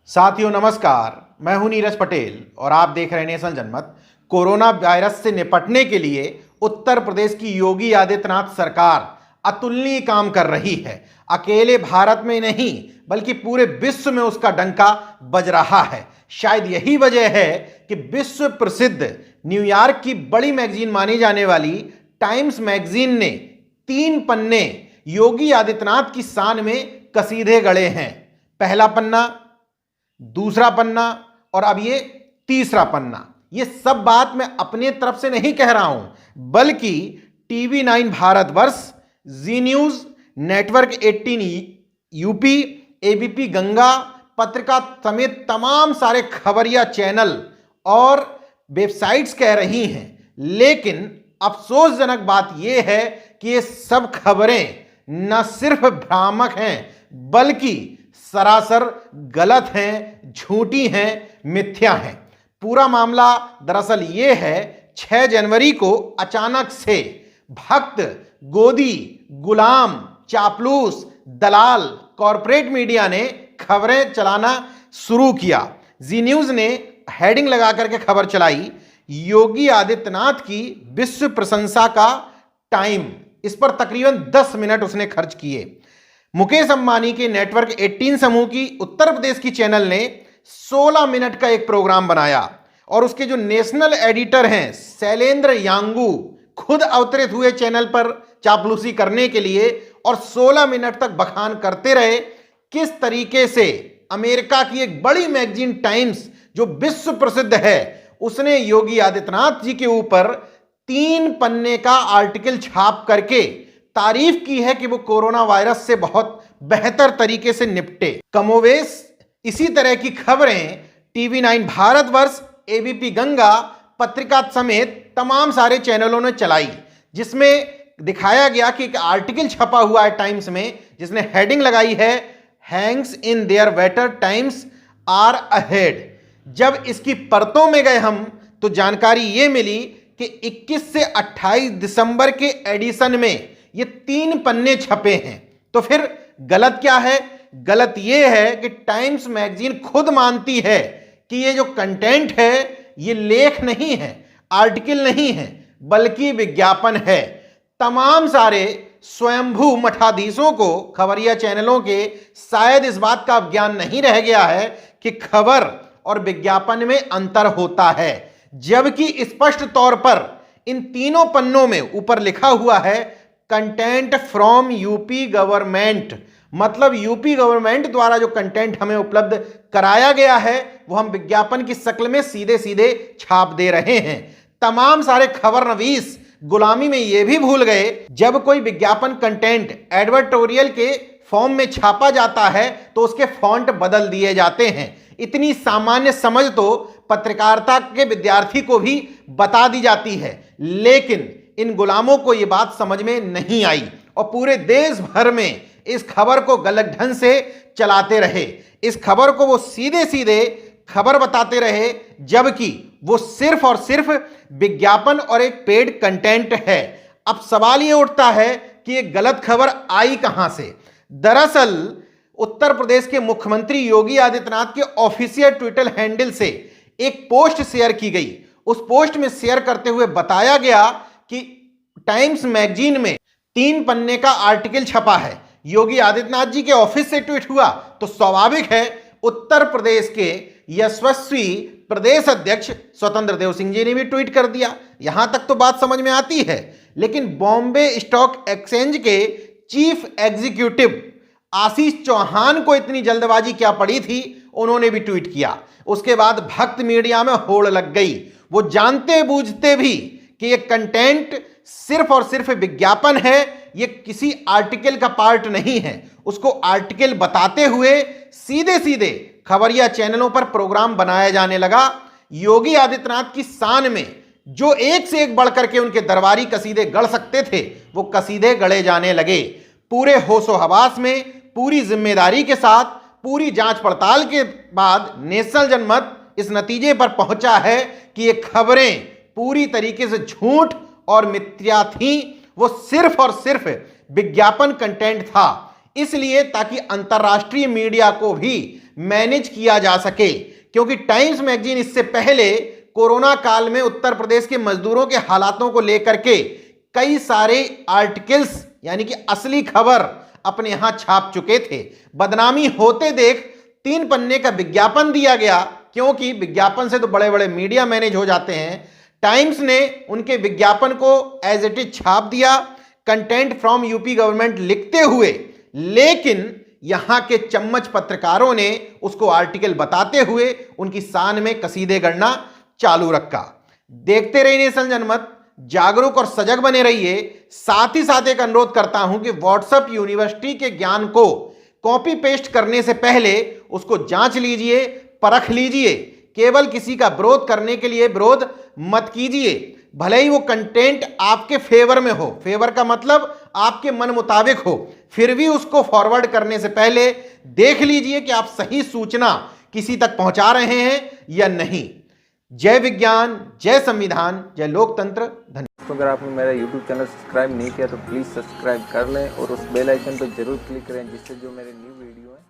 साथियों नमस्कार, मैं हूं नीरज पटेल और आप देख रहे हैं नेशनल जनमत। कोरोना वायरस से निपटने के लिए उत्तर प्रदेश की योगी आदित्यनाथ सरकार अतुलनीय काम कर रही है। अकेले भारत में नहीं बल्कि पूरे विश्व में उसका डंका बज रहा है। शायद यही वजह है कि विश्व प्रसिद्ध न्यूयॉर्क की बड़ी मैगजीन मानी जाने वाली टाइम्स मैगजीन ने 3 पन्ने योगी आदित्यनाथ की शान में कसीदे गढ़े हैं। पहला पन्ना, दूसरा पन्ना और अब ये तीसरा पन्ना। ये सब बात मैं अपने तरफ से नहीं कह रहा हूं, बल्कि TV 9 Bharatvarsh, Zee news, network 18 UP, ABP Ganga Patrika समेत तमाम सारे खबरिया चैनल और वेबसाइट्स कह रही हैं। लेकिन अफसोसजनक बात यह है कि ये सब खबरें न सिर्फ भ्रामक हैं बल्कि सरासर गलत हैं, झूठी हैं, मिथ्या हैं। पूरा मामला दरअसल ये है, 6 जनवरी को अचानक से भक्त, गोदी, गुलाम, चापलूस, दलाल, कॉरपोरेट मीडिया ने खबरें चलाना शुरू किया। जी न्यूज ने हेडिंग लगा करके खबर चलाई, योगी आदित्यनाथ की विश्व प्रशंसा का टाइम। इस पर तकरीबन 10 मिनट उसने खर्च किए। मुकेश अंबानी के नेटवर्क 18 समूह की उत्तर प्रदेश की चैनल ने 16 मिनट का एक प्रोग्राम बनाया और उसके जो नेशनल एडिटर हैं शैलेंद्र यांगू खुद अवतरित हुए चैनल पर चापलूसी करने के लिए और 16 मिनट तक बखान करते रहे किस तरीके से अमेरिका की एक बड़ी मैगजीन टाइम्स जो विश्व प्रसिद्ध है उसने योगी आदित्यनाथ जी के ऊपर 3 पन्ने का आर्टिकल छाप करके तारीफ की है कि वो कोरोना वायरस से बहुत बेहतर तरीके से निपटे। कमोवेश इसी तरह की खबरें टीवी 9 भारतवर्ष, एबीपी गंगा पत्रिका समेत तमाम सारे चैनलों ने चलाई, जिसमें दिखाया गया कि एक आर्टिकल छपा हुआ है टाइम्स में जिसने हेडिंग लगाई है, hangs in there better times are ahead. जब इसकी परतों में गए हम तो जानकारी ये मिली कि 21 से 28 दिसंबर के एडिशन में ये 3 पन्ने छपे हैं। तो फिर गलत क्या है? गलत ये है कि टाइम्स मैगजीन खुद मानती है कि ये जो कंटेंट है ये लेख नहीं है, आर्टिकल नहीं है, बल्कि विज्ञापन है। तमाम सारे स्वयंभू मठाधीशों को, खबरिया चैनलों के, शायद इस बात का ज्ञान नहीं रह गया है कि खबर और विज्ञापन में अंतर होता है, जबकि स्पष्ट तौर पर इन तीनों पन्नों में ऊपर लिखा हुआ है कंटेंट फ्रॉम यूपी गवर्नमेंट। मतलब यूपी गवर्नमेंट द्वारा जो कंटेंट हमें उपलब्ध कराया गया है वो हम विज्ञापन की शक्ल में सीधे सीधे छाप दे रहे हैं। तमाम सारे खबर नवीस गुलामी में ये भी भूल गए, जब कोई विज्ञापन कंटेंट एडवर्टोरियल के फॉर्म में छापा जाता है तो उसके फॉन्ट बदल दिए जाते हैं। इतनी सामान्य समझ तो पत्रकारिता के विद्यार्थी को भी बता दी जाती है, लेकिन इन गुलामों को यह बात समझ में नहीं आई और पूरे देश भर में इस खबर को गलत ढंग से चलाते रहे। इस खबर को वो सीधे सीधे खबर बताते रहे, जबकि वो सिर्फ और सिर्फ विज्ञापन और एक पेड कंटेंट है। अब सवाल ये उठता है कि ये गलत खबर आई कहां से? दरअसल उत्तर प्रदेश के मुख्यमंत्री योगी आदित्यनाथ के ऑफिशियल ट्विटर हैंडल से एक पोस्ट शेयर की गई। उस पोस्ट में शेयर करते हुए बताया गया कि टाइम्स मैगजीन में 3 पन्ने का आर्टिकल छपा है। योगी आदित्यनाथ जी के ऑफिस से ट्वीट हुआ तो स्वाभाविक है उत्तर प्रदेश के यशस्वी प्रदेश अध्यक्ष स्वतंत्र देव सिंह जी ने भी ट्वीट कर दिया। यहां तक तो बात समझ में आती है, लेकिन बॉम्बे स्टॉक एक्सचेंज के चीफ एग्जीक्यूटिव आशीष चौहान को इतनी जल्दबाजी क्या पड़ी थी, उन्होंने भी ट्वीट किया। उसके बाद भक्त मीडिया में होड़ लग गई। वो जानते बूझते भी कि ये कंटेंट सिर्फ और सिर्फ विज्ञापन है, ये किसी आर्टिकल का पार्ट नहीं है, उसको आर्टिकल बताते हुए सीधे सीधे खबरिया चैनलों पर प्रोग्राम बनाया जाने लगा। योगी आदित्यनाथ की शान में जो एक से एक बढ़ करके उनके दरबारी कसीदे गढ़ सकते थे वो कसीदे गढ़े जाने लगे। पूरे होशो हवास में, पूरी जिम्मेदारी के साथ, पूरी जांच पड़ताल के बाद नेशनल जनमत इस नतीजे पर पहुंचा है कि ये खबरें पूरी तरीके से झूठ और मिथ्या थी। वो सिर्फ और सिर्फ विज्ञापन कंटेंट था, इसलिए ताकि अंतर्राष्ट्रीय मीडिया को भी मैनेज किया जा सके, क्योंकि टाइम्स मैगजीन इससे पहले कोरोना काल में उत्तर प्रदेश के मजदूरों के हालातों को लेकर के कई सारे आर्टिकल्स यानी कि असली खबर अपने यहां छाप चुके थे। बदनामी होते देख 3 पन्ने का विज्ञापन दिया गया, क्योंकि विज्ञापन से तो बड़े बड़े मीडिया मैनेज हो जाते हैं। टाइम्स ने उनके विज्ञापन को एज इट इज छाप दिया, कंटेंट फ्रॉम यूपी गवर्नमेंट लिखते हुए, लेकिन यहां के चम्मच पत्रकारों ने उसको आर्टिकल बताते हुए उनकी शान में कसीदे गढ़ना चालू रखा। देखते रहिए नेशन जनमत, जागरूक और सजग बने रहिए। साथ ही साथ एक अनुरोध करता हूं कि व्हाट्सएप यूनिवर्सिटी के ज्ञान को कॉपी पेस्ट करने से पहले उसको जांच लीजिए, परख लीजिए। केवल किसी का विरोध करने के लिए विरोध मत कीजिए, भले ही वो कंटेंट आपके फेवर में हो, फेवर का मतलब आपके मन मुताबिक हो, फिर भी उसको फॉरवर्ड करने से पहले देख लीजिए कि आप सही सूचना किसी तक पहुंचा रहे हैं या नहीं। जय विज्ञान, जय संविधान, जय लोकतंत्र। धन्यवाद। तो अगर आपने मेरा YouTube चैनल सब्सक्राइब नहीं किया तो प्लीज़ सब्सक्राइब कर लें और उस बेल आइकन पर जरूर क्लिक करें, जिससे जो मेरे न्यू वीडियो है